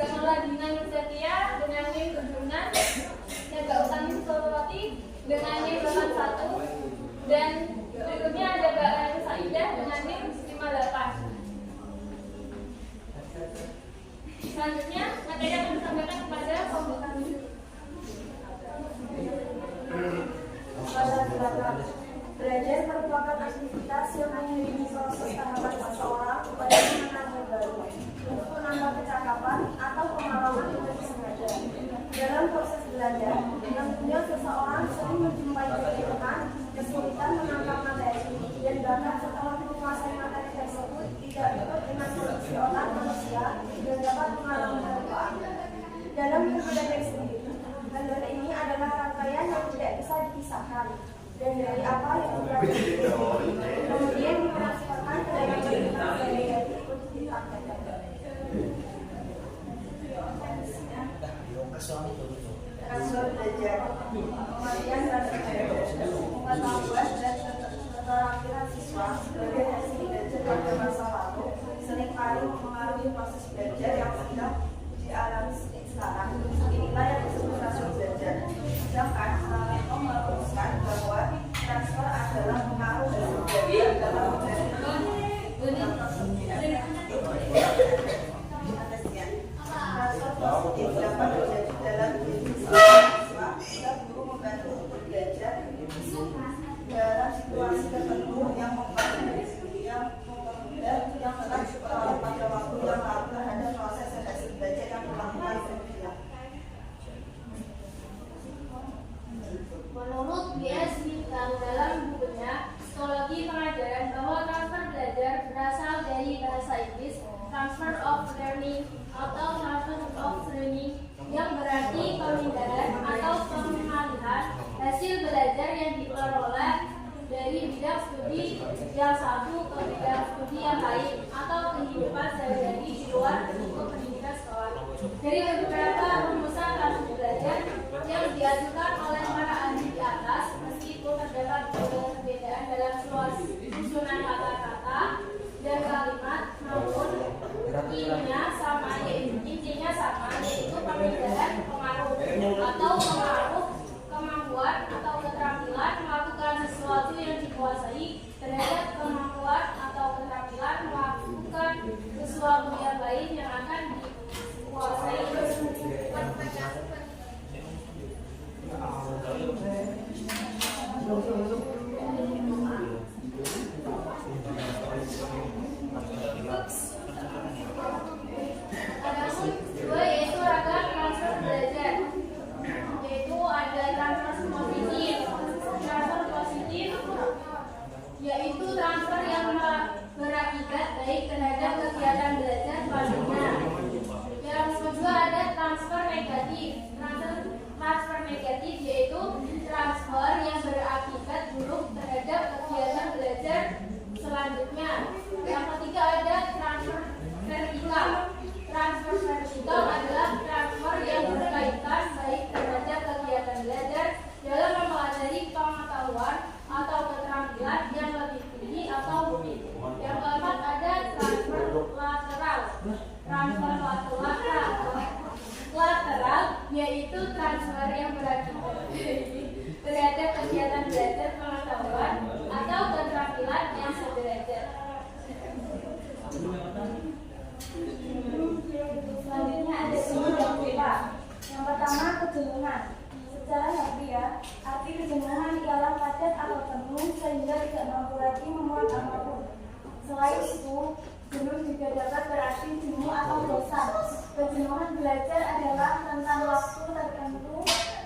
Zanuladina Nursetia dengan NIM 76, Nega Utami Solowati dengan NIM 81, dan berikutnya ada Mbak Rani Saidah dengan NIM 58. Selanjutnya, materi akan disampaikan kepada kelompok kami. Belajar merupakan aktivitas yang mengiringi proses tahapan seseorang kepada pengenalan yang baru untuk menambah kecakapan atau pengalaman yang lebih sengaja. Dalam proses belajar, tentunya seseorang sering menjumpai kesulitan, menangkap materi, dan bahkan setelah menguasai materi tersebut tidak ikut dengan kondisi otak manusia dan dapat mengalami kelupaan. Dalam berbagai sendiri, belajar ini adalah rangkaian yang tidak bisa dipisahkan. Dan dari apa yang berarti kemudian ditransferkan ke dalam kehidupan sehari-hari untuk dipraktekkan. Transfer belajar, pengalihan dan pengetahuan dan keterampilan siswa sebagai hasil belajar pada masa lalu seringkali mempengaruhi proses belajar yang sedang dialami sekarang. Inilah yang disebut transfer belajar. Sedangkan Salemko merumuskan bahwa transfer adalah pengaruh dari belajar dalam transfer positif dapat terjadi dalam diri siswa jika guru membantu untuk belajar dalam situasi tertentu yang mempermudah yang telah pada waktu yang lalu terhadap proses dan hasil belajar yang dilakukan sebelumnya. Menurut B.S. Mittal dalam bukunya Psikologi Pengajaran bahwa transfer belajar berasal dari bahasa Inggris transfer of learning atau transfer of learning yang berarti pemindahan atau pengalihan hasil belajar yang diperoleh dari bidang studi yang satu ke bidang studi yang lain atau kehidupan sehari-hari di luar lingkup pendidikan sekolah. Dari beberapa rumusan transfer belajar yang diajukan oleh para ahli di atas, meskipun terdapat perbedaan dalam susunan kata-kata dan kalimat, namun intinya sama, yaitu pemindahan pengaruh atau pengaruh kemampuan atau keterampilan melakukan sesuatu yang dikuasai terhadap kemampuan atau keterampilan melakukan sesuatu yang lain yang akan dikuasai. Adapun dua yaitu ragam transfer belajar, yaitu ada transfer positif yaitu transfer yang berakibat baik terhadap kegiatan belajar selanjutnya. Yang kedua ada transfer negatif. Transfer negatif yaitu transfer yang berakibat buruk terhadap kegiatan belajar selanjutnya. Yang ketiga ada transfer vertikal. Transfer vertikal adalah transfer yang berkaitan baik terhadap kegiatan belajar dalam mempelajari pengetahuan atau keterampilan yang lebih tinggi atau bumi. Yang keempat ada transfer lateral. Transfer lateral yaitu transfer yang berakibat terhadap kegiatan belajar pengetahuan atau keterampilan yang sederajat. Selanjutnya ada jenuh dan lupa. Yang pertama, kejenuhan. Secara harfiah, arti kejenuhan ialah padat atau penuh sehingga tidak mampu lagi memuat apapun. Selain itu, jenuh juga dapat berarti jenuh atau bosan. Kejenuhan belajar adalah tentang waktu tertentu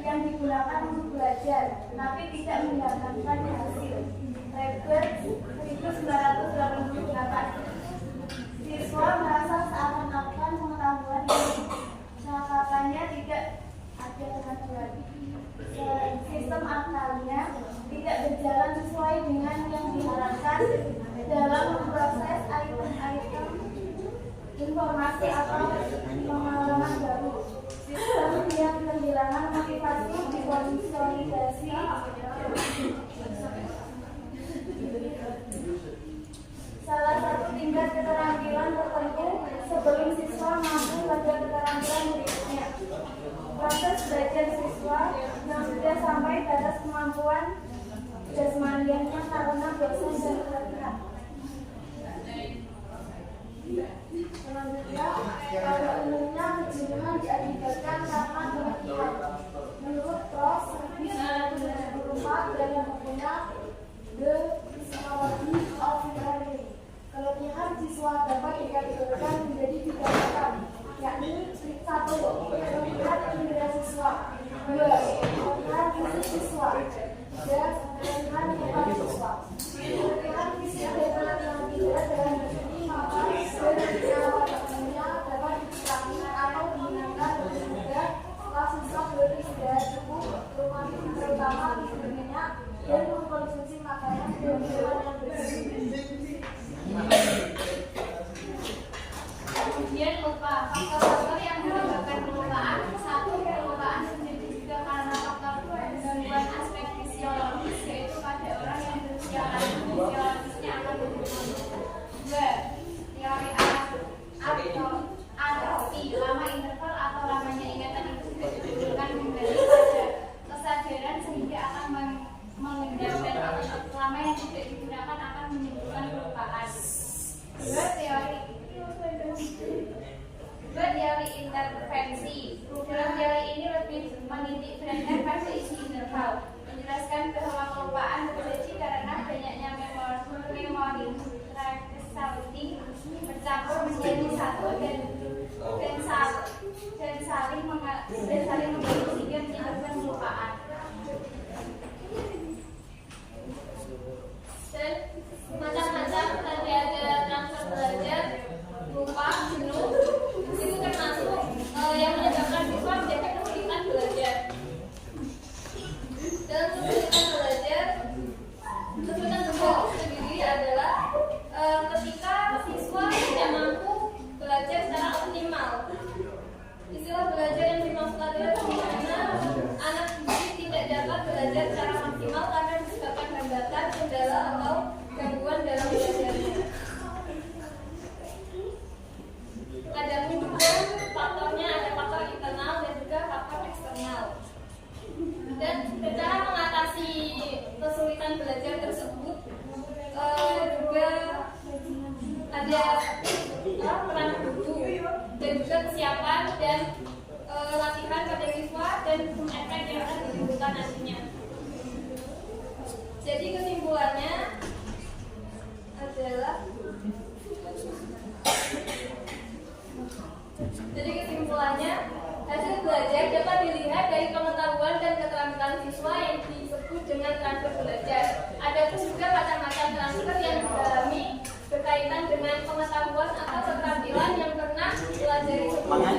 yang digunakan untuk belajar, tapi tidak mendatangkan hasil. Rebet 1988. Siswa merasa seakan-akan pengetahuan yang cakapannya tidak ada kemajuan. Sistem akalnya tidak berjalan sesuai dengan yang diharapkan dalam memproses item-item informasi atau pengalaman baru. Sistem yang kehilangan motivasi dikonsolidasi salah satu tingkat keterampilan tertentu sebelum siswa mampu pada keterampilan siswa yang sudah sampai batas kemampuan jasmaniannya karena dosen dan pelatihan. Selanjutnya, pada umumnya kejenuhan diakibatkan karena keletihan. Menurut Prof. Servis 2004 dan yang punya The Psychology of Learning, keletihan siswa dapat dikategorikan menjadi 3 macam, yakni 1. Keletihan indera siswa, 2. Keletihan fisik siswa, dan keletihan mental siswa. Keletihan fisik dan keletihan indera dalam ini maka sebenarnya dapat dilakukan atau digunakan dengan kelas siswa berarti sudah cukup terutama minyak dan mengkonsumsi makanan dan minuman yang bersih. Kemudian lupa, faktor-faktor yang menyebabkan kelupaan. 1. Kelupaan terjadi juga karena faktor gangguan aspek fisiologis, yaitu pada orang yang berusia fisiologisnya akan berubah. 2. Teori adaptasi, lama interval atau lamanya ingatan itu tidak ditimbulkan kembali pada kesadaran sehingga akan mengendap, dan lama yang tidak digunakan akan menimbulkan kelupaan. 2. Teori intervensi. Dalam teori ini lebih menitik beratkan pada isi interval, menjelaskan bahwa kelupaan terjadi karena banyaknya memori resalting bercampur menjadi satu dan saling membantu sehingga menyebabkan kelupaan. Dan macam-macam tadi ada transfer belajar, lupa, jenuh, itu termasuk yang menyebabkan siswa menjadi kesulitan belajar. Dalam kesulitan belajar itu sendiri adalah ketika siswa tidak mampu belajar secara optimal. Istilah belajar yang dimaksud adalah di mana anak didik tidak dapat belajar secara maksimal karena disebabkan hambatan, kendala atau gangguan dalam belajarnya. Ada juga faktornya, ada faktor internal dan juga faktor eksternal. Dan cara mengatasi kesulitan belajar tersebut juga ada peran guru dan juga kesiapan dan latihan pada siswa dan efek yang akan ditimbulkan nantinya. Jadi kesimpulannya adalah hasil belajar dapat dilihat dari pengetahuan dan keterampilan siswa yang disebut dengan transfer belajar. Ada juga macam-macam transfer yang didalami berkaitan dengan pengetahuan atau keterampilan yang pernah dipelajari sebelumnya.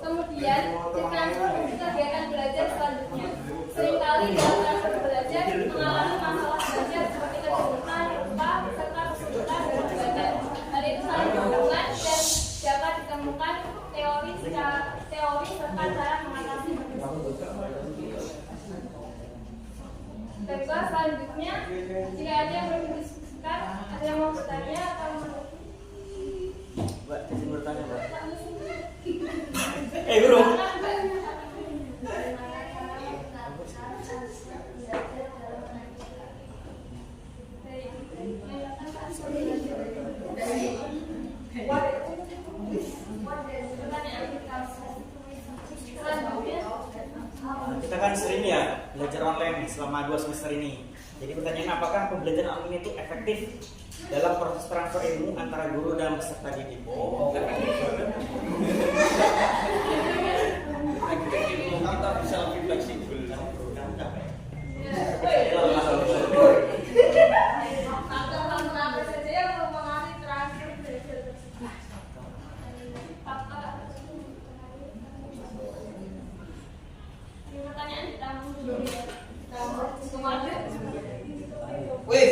Kemudian ditransfer ke kegiatan belajar selanjutnya. Seringkali dalam transfer belajar mengalami masalah belajar seperti kejenuhan, lupa, serta kesulitan dalam belajar. Hal itu saling berhubungan dan dapat ditemukan teori serta cara mengatasi. Baiklah, selanjutnya jika ada yang belum didiskusikan, ada yang mau bertanya atau Mbak, izin bertanya, Mbak. Guru. Kita kan sering ya belajar online selama 2 semester ini. Jadi pertanyaan, apakah pembelajaran online itu efektif dalam proses transfer ilmu antara guru dan peserta didik? Oh, efektif. Ilmu kita bisa lebih fleksibel. pertanyaan ditampung dulu ya. Semuanya. Wih.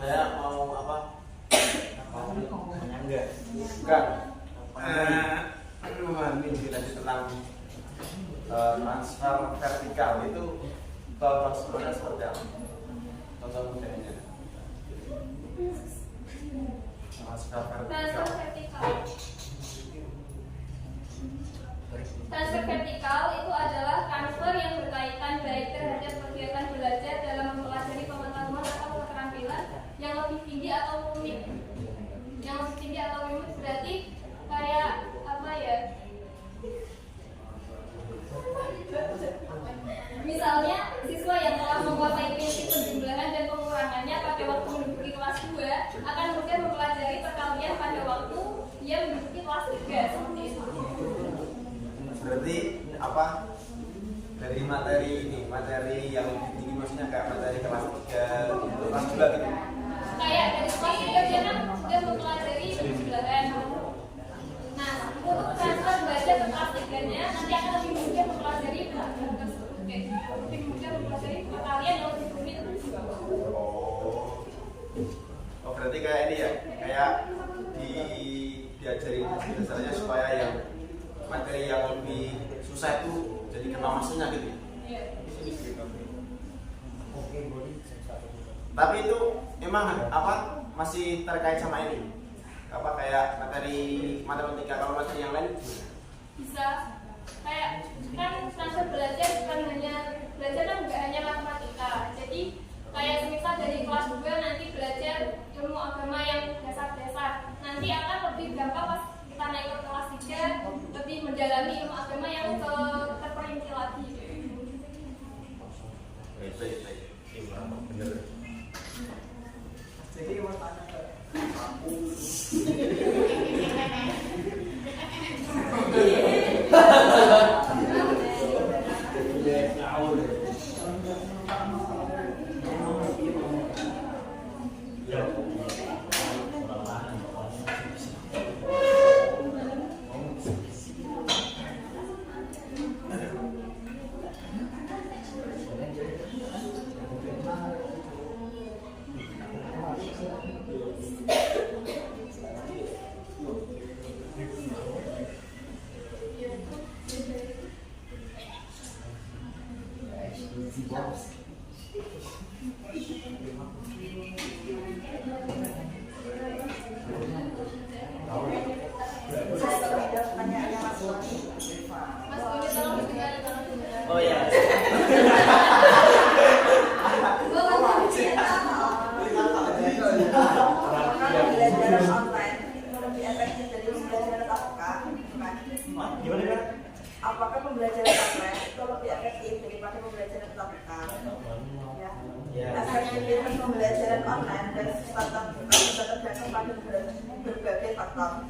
Saya mau apa? Enggak. Bukan. Ini dilanjut tentang transfer vertikal itu prosedurnya seperti apa? Contoh modelnya. Transfer Transfer vertikal. vertikal. Transfer vertikal itu adalah transfer yang berkaitan baik terhadap kegiatan belajar dalam mempelajari pengetahuan atau keterampilan yang lebih tinggi atau rumit. Yang lebih tinggi atau rumit berarti kayak apa ya? Misalnya siswa yang telah menguasai prinsip penjumlahan dan pengurangannya pada waktu menduduki kelas 2 akan mudah mempelajari perkalian pada waktu ia menduduki kelas 3 seperti itu. Berarti apa? Dari materi yang lebih tinggi maksudnya kayak materi kelas 3, kelas 2 gitu. Kayak dari kelas 3 dia kan sudah mempelajari penjumlahan. Nah, untuk transfer belajar ke kelas 3-nya nanti akan lebih mudah mempelajari pelajaran tersebut. Lebih mudah mempelajari perkalian yang lebih rumit. Oh berarti kayak ini ya, kayak diajarin dasarnya supaya yang materi yang lebih susah itu jadi kena masanya gitu. Tapi itu emang apa masih terkait sama ini? Apa kayak materi matematika, kalau materi yang lain Bisa kayak kan transfer belajar bukan hanya belajar kan nggak hanya matematika. Jadi kayak semisal dari kelas 2 nanti belajar ilmu agama yang dasar-dasar. Nanti akan lebih gampang pas kita naik ke kelas 3 lebih mendalami ilmu agama yang terperinci lagi. baik. Bener. Jadi mau tanya ke pertanyaannya Mas Boni. Mas Boni tolong didengar, tolong didengar. Oh ya. Apakah pembelajaran online itu lebih efektif dari pembelajaran tatap muka? Gimana kan? Apakah pembelajaran online itu lebih efektif daripada pembelajaran tatap muka? Ya. Ya. Efektivitas pembelajaran online dan tatap muka bisa tergantung pada berbagai faktor,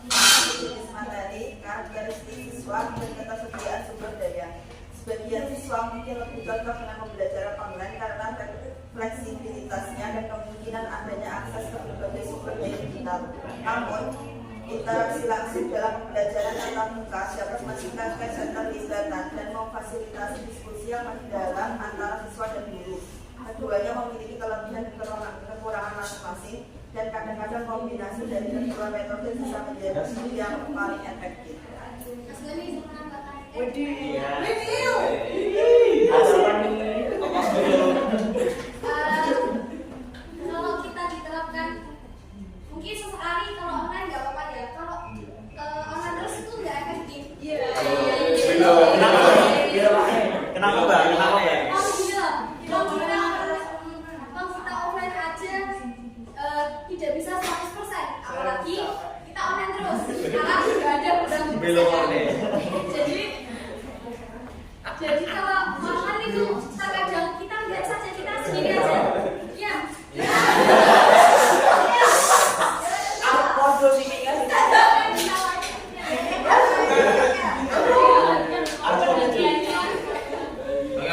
jenis materi, karakteristik siswa, dan ketersediaan sumber daya. Sebagian siswa mungkin lebih cocok dengan pembelajaran online karena fleksibilitasnya dan kemungkinan adanya akses ke berbagai sumber daya digital. Namun, interaksi langsung dalam pembelajaran tatap muka dapat memastikan keterlibatan dan memfasilitasi diskusi yang mendalam antara siswa dan guru. Keduanya memiliki kelebihan dan kekurangan masing-masing, dan kadang-kadang kombinasi dari kedua metode bisa menjadi yang paling efektif. Mas Boni bisa menambahkan. Iya. Kalau kita diterapkan mungkin sesekali kalau online nggak apa-apa ya. Kalau online terus itu nggak efektif. Iya. Kenapa? Kenapa Mbak? Kenapa ya? Kalau gila, kalau kita offline aja tidak bisa 100%. Apalagi kita online terus. Karena nggak ada Belum pedang. deh. Jadi kalau online itu terkadang kita lihat saja kita sendiri aja. Iya.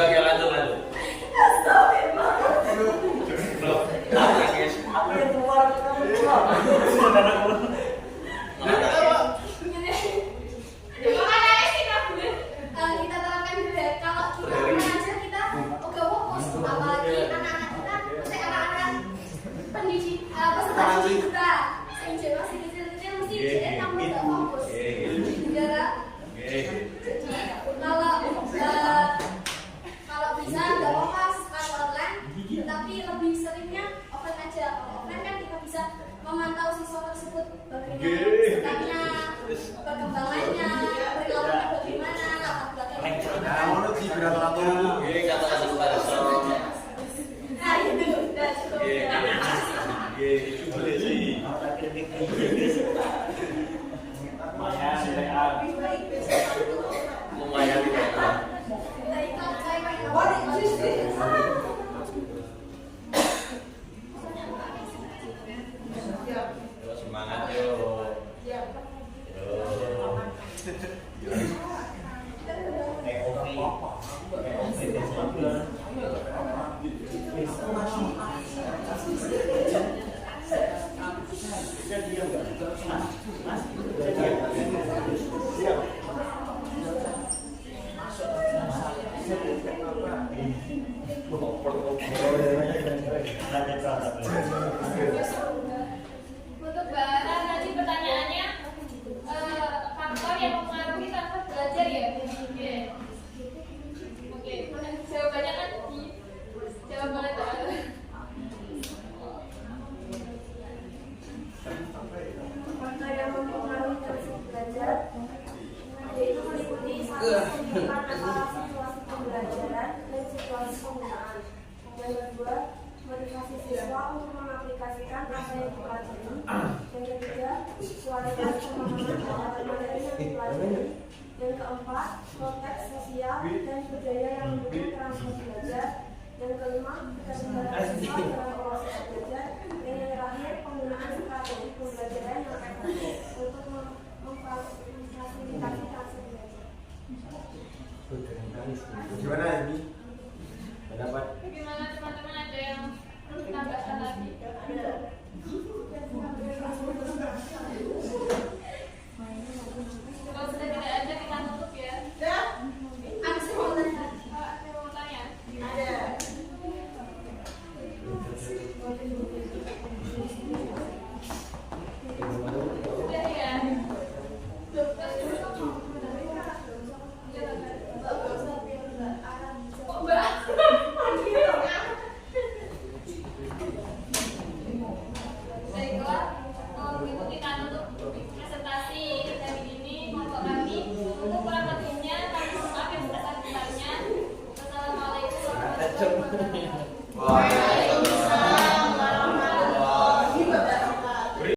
Oke, lanjut. Aku yang keluar, kamu keluar. Makanya sih kita terapkan dulu ya. Kalau kita Wabarakatuh. Ini kata-kata kosong. Nah, itu udah cukup ya. Itu boleh sih. Lumayan, nilai A. Lumayan tidak. Semangat yo. Untuk Bara tadi pertanyaannya faktor yang mempengaruhi transfer belajar ya. Oke, jawabannya kan di jawaban itu. Faktor yang mempengaruhi proses belajar yaitu meliputi satu hubungan antara situasi pembelajaran dan situasi penggunaan. Yang kedua, motivasi siswa untuk mengaplikasikan apa yang dipelajari. Yang ketiga, kualitas pemahaman terhadap materi yang dipelajari. Yang keempat, konteks sosial dan budaya yang mendukung transfer belajar. Yang kelima, keterlibatan siswa dalam proses belajar. Dan yang terakhir, penggunaan strategi pembelajaran yang efektif untuk memfasilitasi transfer belajar. Gimana ini? Pendapat? Bagaimana teman-teman, ada yang tambahkan lagi?